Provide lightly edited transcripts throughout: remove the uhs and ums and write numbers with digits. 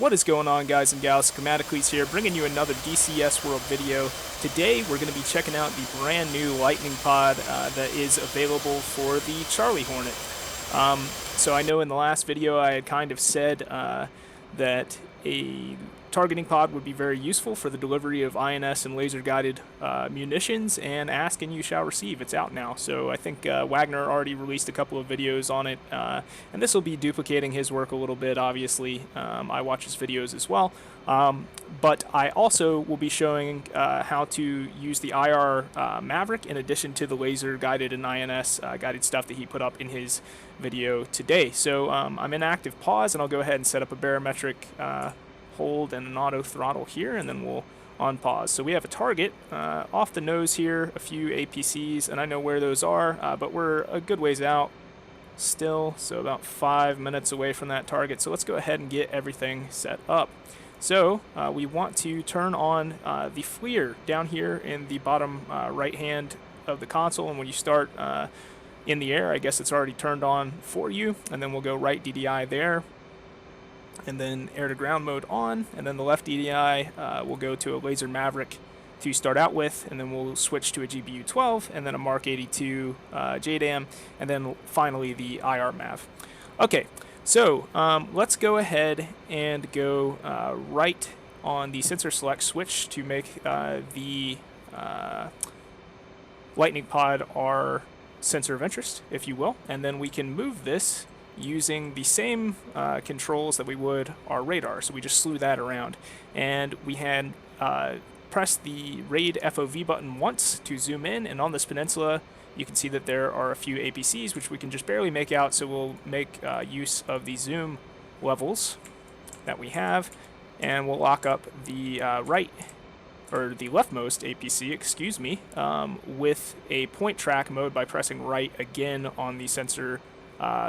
What is going on, guys and gals? Schematocles here, bringing you another DCS World video. Today we're going to be checking out the brand new Litening pod that is available for the Charlie Hornet. So I know in the last video I had kind of said that a targeting pod would be very useful for the delivery of INS and laser-guided munitions, and ask and you shall receive. It's out now, so I think Wagner already released a couple of videos on it, and this will be duplicating his work a little bit, obviously. I watch his videos as well, but I also will be showing how to use the IR Maverick in addition to the laser-guided and INS guided stuff that he put up in his video today. So I'm in active pause, and I'll go ahead and set up a barometric hold and an auto throttle here, and then we'll on pause. So we have a target off the nose here, a few APCs, and I know where those are, but we're a good ways out still, so about 5 minutes away from that target. So let's go ahead and get everything set up. So we want to turn on the FLIR down here in the bottom right hand of the console, and when you start in the air, I guess it's already turned on for you, and then we'll go right DDI there, and then air to ground mode on, and then the left DDI will go to a laser Maverick to start out with, and then we'll switch to a GBU 12, and then a Mark 82 JDAM, and then finally the IR Mav. Okay, so let's go ahead and go right on the sensor select switch to make the Litening pod our sensor of interest, if you will, and then we can move this using the same controls that we would our radar. So we just slew that around, and we had pressed the RAID FOV button once to zoom in, and on this peninsula you can see that there are a few APCs which we can just barely make out, so we'll make use of the zoom levels that we have, and we'll lock up the the leftmost APC, excuse me, with a point track mode by pressing right again on the sensor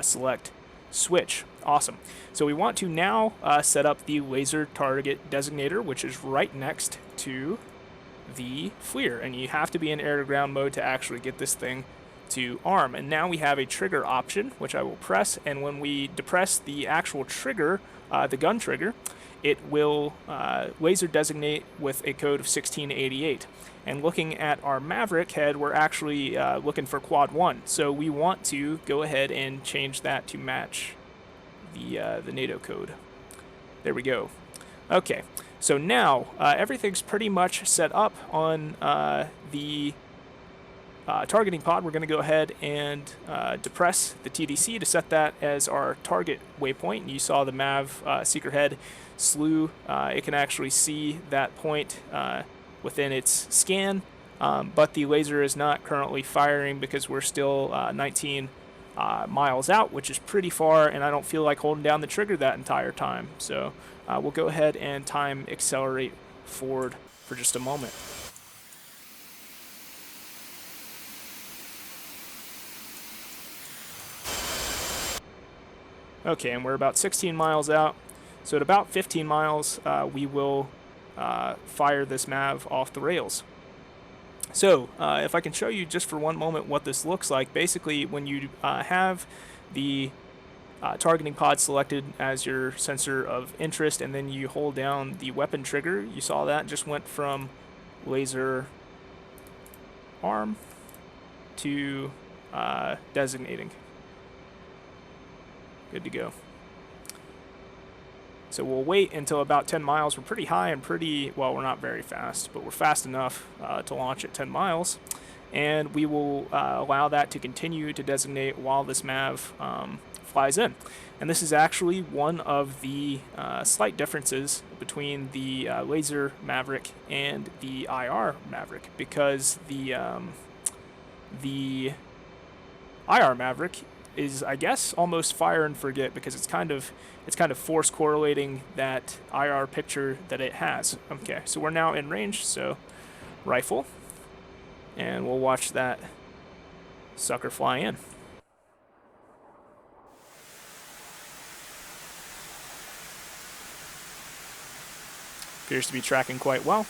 select switch. Awesome. So we want to now set up the laser target designator, which is right next to the FLIR, and you have to be in air to ground mode to actually get this thing to arm. And now we have a trigger option, which I will press, and when we depress the actual trigger, the gun trigger, it will laser designate with a code of 1688. And looking at our Maverick head, we're actually looking for quad 1. So we want to go ahead and change that to match the NATO code. There we go. Okay, so now everything's pretty much set up on the targeting pod. We're going to go ahead and depress the TDC to set that as our target waypoint. You saw the Mav seeker head slew. It can actually see that point within its scan, but the laser is not currently firing because we're still 19 miles out, which is pretty far, and I don't feel like holding down the trigger that entire time. So we'll go ahead and time accelerate forward for just a moment. Okay, and we're about 16 miles out, so at about 15 miles we will fire this Mav off the rails. So if I can show you just for one moment what this looks like, basically when you have the targeting pod selected as your sensor of interest, and then you hold down the weapon trigger, you saw that just went from laser arm to designating. Good to go. So we'll wait until about 10 miles. We're pretty high and pretty, well, we're not very fast, but we're fast enough to launch at 10 miles. And we will allow that to continue to designate while this Mav flies in. And this is actually one of the slight differences between the laser Maverick and the IR Maverick, because the IR Maverick is, I guess, almost fire and forget, because it's kind of force correlating that IR picture that it has. Okay, so we're now in range, so rifle, and we'll watch that sucker fly in. Appears to be tracking quite well.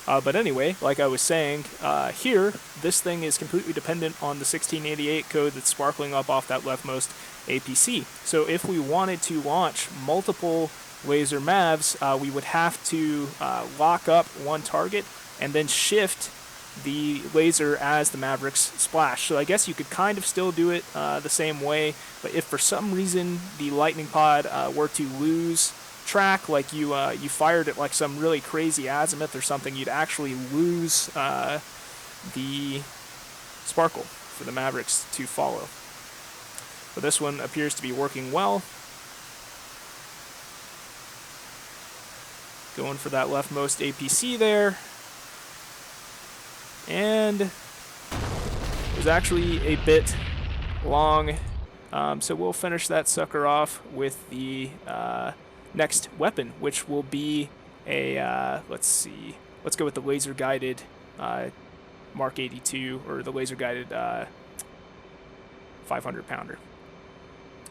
But anyway, like I was saying, here, this thing is completely dependent on the 1688 code that's sparkling up off that leftmost APC. So if we wanted to launch multiple laser Mavs, we would have to lock up one target and then shift the laser as the Mavericks splash. So I guess you could kind of still do it the same way, but if for some reason the lightning pod were to lose track, like you fired at like some really crazy azimuth or something, you'd actually lose the sparkle for the Mavericks to follow. But this one appears to be working well. Going for that leftmost APC there. And it was actually a bit long, so we'll finish that sucker off with the next weapon, which will be a, let's see, let's go with the laser-guided Mark 82, or the laser-guided 500-pounder.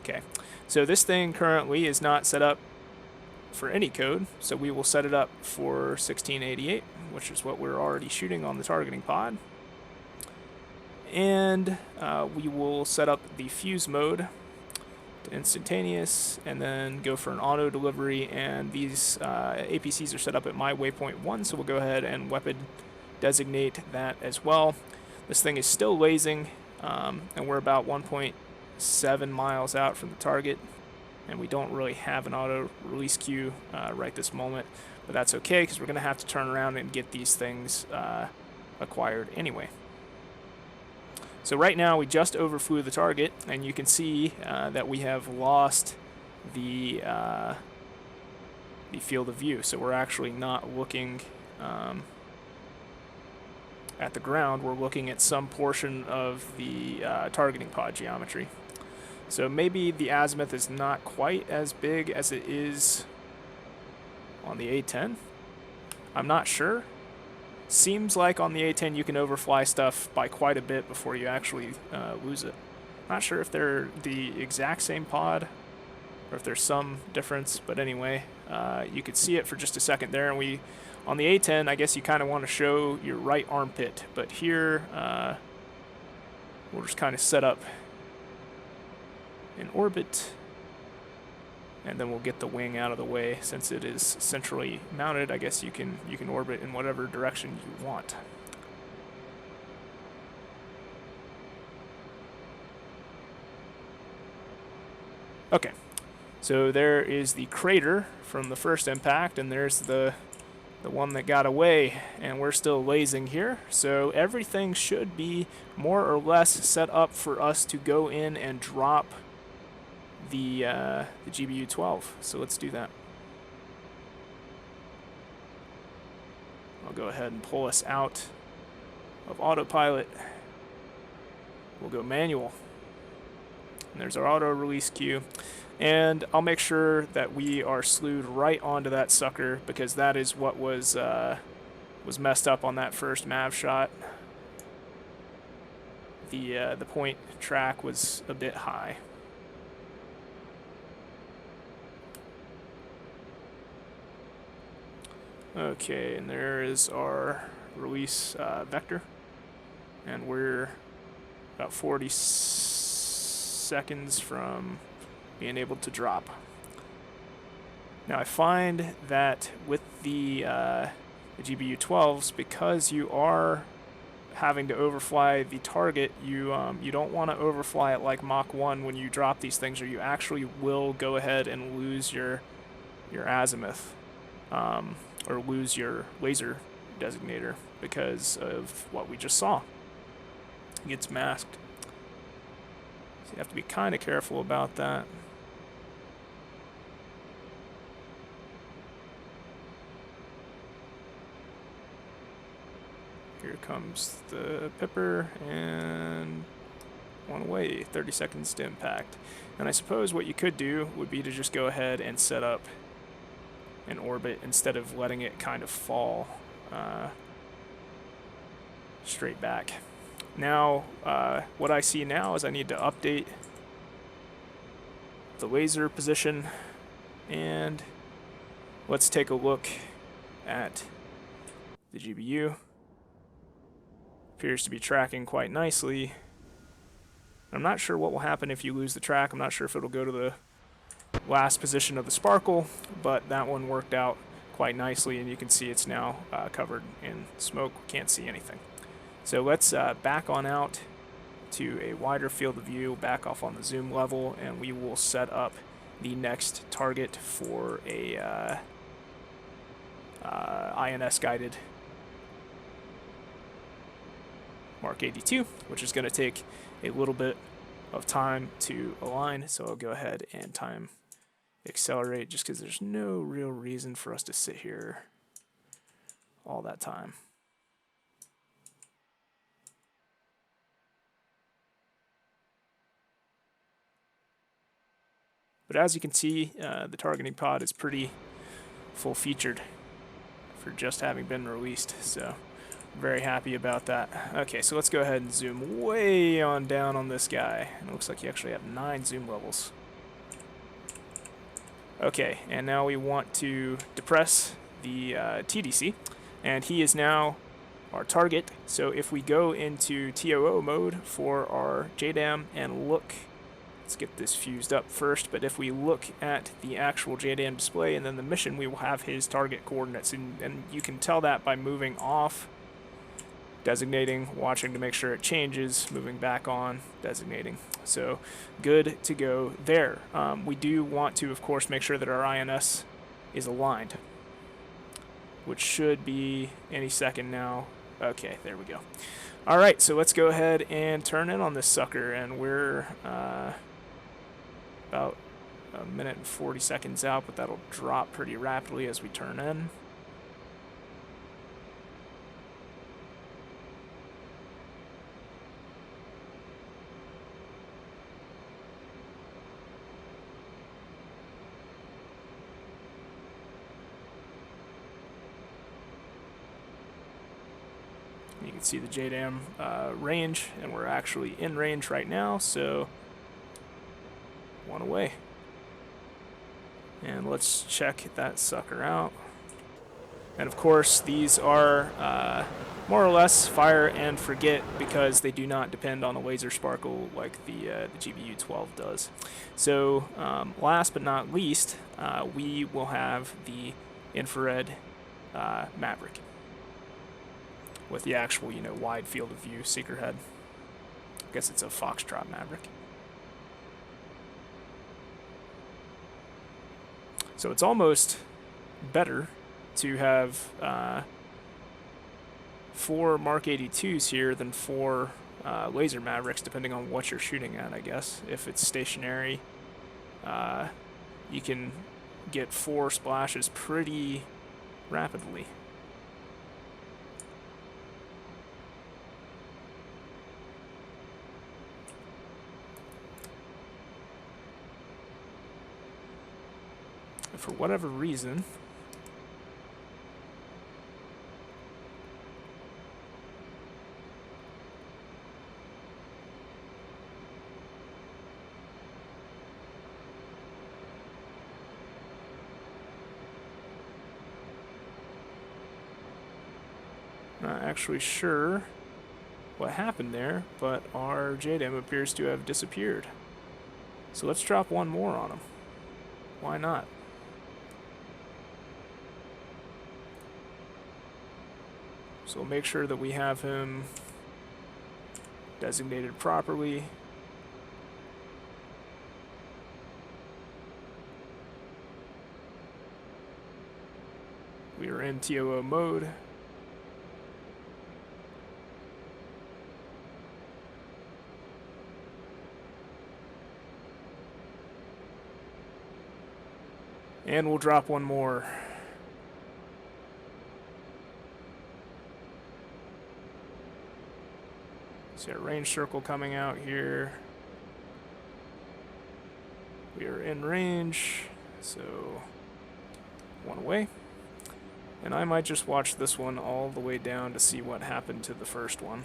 Okay, so this thing currently is not set up for any code, so we will set it up for 1688, which is what we're already shooting on the targeting pod. And we will set up the fuse mode to instantaneous, and then go for an auto delivery, and these APCs are set up at my waypoint 1, so we'll go ahead and weapon designate that as well. This thing is still lasing, and we're about 1.7 miles out from the target, and we don't really have an auto release queue right this moment, but that's okay because we're going to have to turn around and get these things acquired anyway. So right now we just overflew the target, and you can see that we have lost the field of view, so we're actually not looking at the ground, we're looking at some portion of the targeting pod geometry. So maybe the azimuth is not quite as big as it is on the A-10. I'm not sure. Seems like on the A-10 you can overfly stuff by quite a bit before you actually lose it. Not sure if they're the exact same pod or if there's some difference, but anyway, you could see it for just a second there, and on the A-10, I guess you kind of want to show your right armpit, but here we'll just kind of set up in orbit, and then we'll get the wing out of the way. Since it is centrally mounted, I guess you can orbit in whatever direction you want. Okay, so there is the crater from the first impact, and there's the one that got away, and we're still lasing here, so everything should be more or less set up for us to go in and drop the GBU-12. So let's do that. I'll go ahead and pull us out of autopilot. We'll go manual, and there's our auto release queue, and I'll make sure that we are slewed right onto that sucker, because that is what was messed up on that first Mav shot. The point track was a bit high. Okay, and there is our release vector, and we're about 40 seconds from being able to drop. Now I find that with the GBU-12s, because you are having to overfly the target, you don't want to overfly it like Mach 1 when you drop these things, or you actually will go ahead and lose your azimuth. Or lose your laser designator because of what we just saw. It gets masked. So you have to be kind of careful about that. Here comes the Pipper, and one away, 30 seconds to impact. And I suppose what you could do would be to just go ahead and set up in orbit instead of letting it kind of fall straight back. Now, what I see now is I need to update the laser position, and let's take a look at The GBU appears to be tracking quite nicely. I'm not sure what will happen if you lose the track. I'm not sure if it'll go to the last position of the sparkle, but that one worked out quite nicely, and you can see it's now covered in smoke. We can't see anything. So let's back on out to a wider field of view, back off on the zoom level, and we will set up the next target for a INS guided Mark 82, which is going to take a little bit of time to align. So I'll go ahead and time accelerate, just because there's no real reason for us to sit here all that time. But as you can see, the targeting pod is pretty full-featured for just having been released, so very happy about that. Okay, so let's go ahead and zoom way on down on this guy. And it looks like you actually have 9 zoom levels. Okay, and now we want to depress the TDC, and he is now our target. So if we go into TOO mode for our JDAM and look, let's get this fused up first, but if we look at the actual JDAM display and then the mission, we will have his target coordinates, and you can tell that by moving off, designating, watching to make sure it changes, moving back on, designating. So good to go there. We do want to, of course, make sure that our INS is aligned, which should be any second now. Okay, there we go. All right, so let's go ahead and turn in on this sucker, and we're about a minute and 40 seconds out, but that'll drop pretty rapidly as we turn in. You can see the JDAM range, and we're actually in range right now, so one away. And let's check that sucker out. And of course, these are more or less fire and forget, because they do not depend on a laser sparkle like the GBU 12 does. So last but not least, we will have the infrared Maverick with the actual, wide field of view seeker head. I guess it's a Foxtrot Maverick. So it's almost better to have 4 Mark 82s here than 4 laser Mavericks, depending on what you're shooting at, I guess. If it's stationary, you can get 4 splashes pretty rapidly. For whatever reason, not actually sure what happened there, but our JDAM appears to have disappeared. So let's drop one more on him. Why not? So we'll make sure that we have him designated properly. We are in TOO mode. And we'll drop one more. See our range circle coming out here. We are in range, so one away. And I might just watch this one all the way down to see what happened to the first one.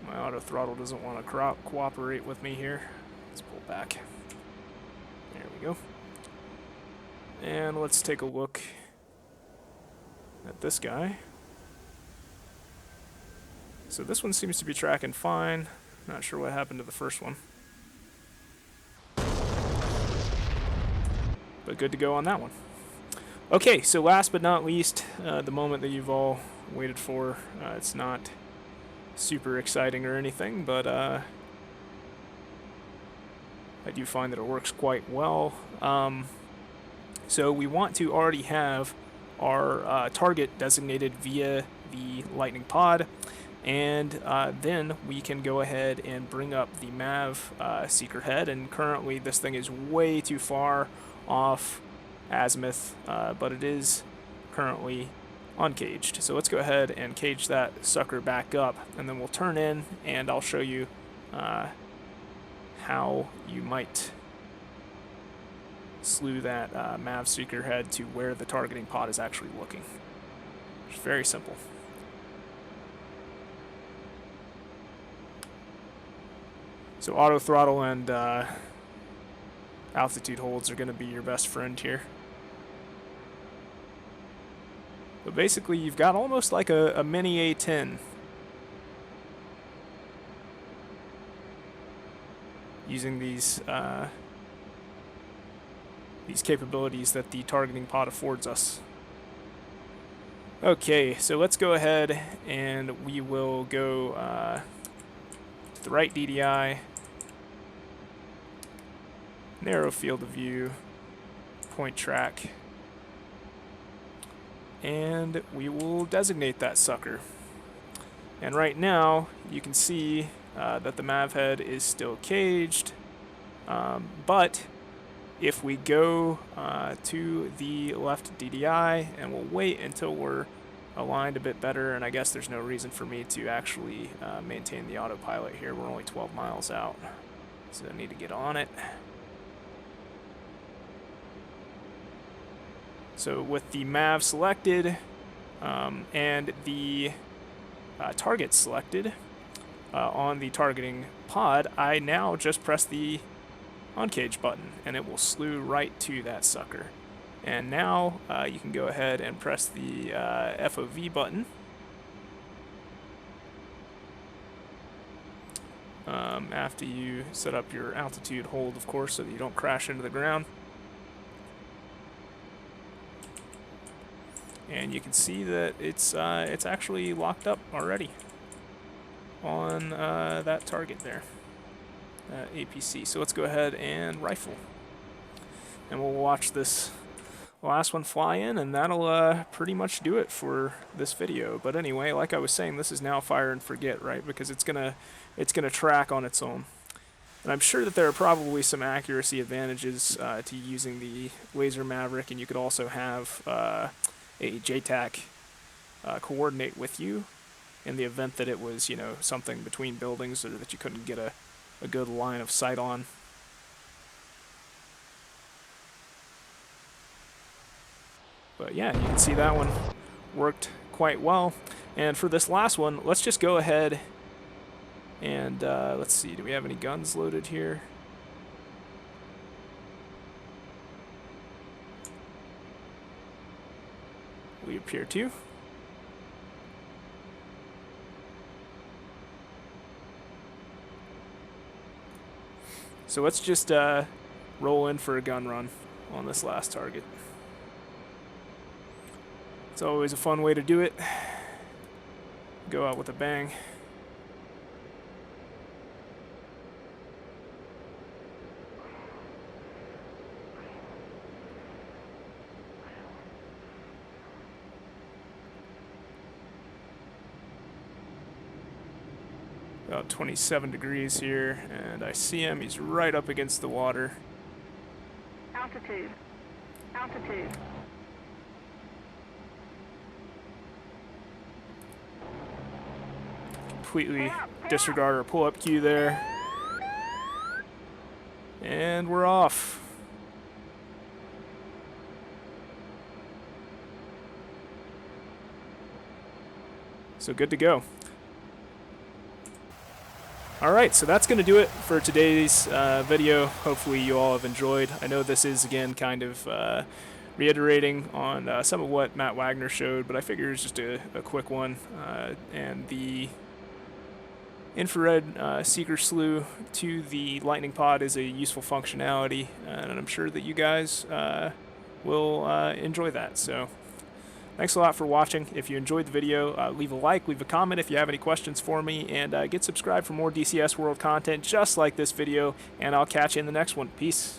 My auto throttle doesn't want to cooperate with me here. Let's pull tilt back. There we go. And let's take a look at this guy. So this one seems to be tracking fine. Not sure what happened to the first one. But good to go on that one. Okay, so last but not least, the moment that you've all waited for. It's not super exciting or anything, but I do find that it works quite well. So we want to already have our target designated via the Lightning pod, and then we can go ahead and bring up the Mav seeker head, and currently this thing is way too far off azimuth, but it is currently uncaged. So let's go ahead and cage that sucker back up, and then we'll turn in and I'll show you how you might slew that Mav seeker head to where the targeting pod is actually looking. It's very simple. So auto throttle and altitude holds are going to be your best friend here. But basically you've got almost like a mini A-10 using these capabilities that the targeting pod affords us. Okay, so let's go ahead and we will go to the right DDI, narrow field of view, point track, and we will designate that sucker. And right now you can see that the Mav head is still caged, but if we go to the left DDI and we'll wait until we're aligned a bit better, and I guess there's no reason for me to actually maintain the autopilot here. We're only 12 miles out, so I need to get on it. So with the Mav selected and the target selected on the targeting pod, I now just press the uncage button and it will slew right to that sucker. And now you can go ahead and press the FOV button. After you set up your altitude hold, of course, so that you don't crash into the ground. And you can see that it's actually locked up already on that target there, APC. So let's go ahead and rifle, and we'll watch this last one fly in, and that'll pretty much do it for this video. But anyway, like I was saying, this is now fire and forget, right? Because it's gonna track on its own. And I'm sure that there are probably some accuracy advantages to using the Laser Maverick, and you could also have a JTAC coordinate with you in the event that it was, you know, something between buildings or that you couldn't get a good line of sight on. But yeah, you can see that one worked quite well. And for this last one, let's just go ahead and let's see, do we have any guns loaded here? We appear to. So let's just roll in for a gun run on this last target. It's always a fun way to do it. Go out with a bang. About 27 degrees here, and I see him. He's right up against the water. Altitude. Altitude. Completely disregard our pull-up cue there. And we're off. So good to go. Alright, so that's going to do it for today's video. Hopefully you all have enjoyed. I know this is, again, kind of reiterating on some of what Matt Wagner showed, but I figure it's just a quick one. And the infrared seeker slew to the Lightning pod is a useful functionality, and I'm sure that you guys will enjoy that. So thanks a lot for watching. If you enjoyed the video, leave a like, leave a comment if you have any questions for me, and get subscribed for more DCS World content just like this video, and I'll catch you in the next one. Peace.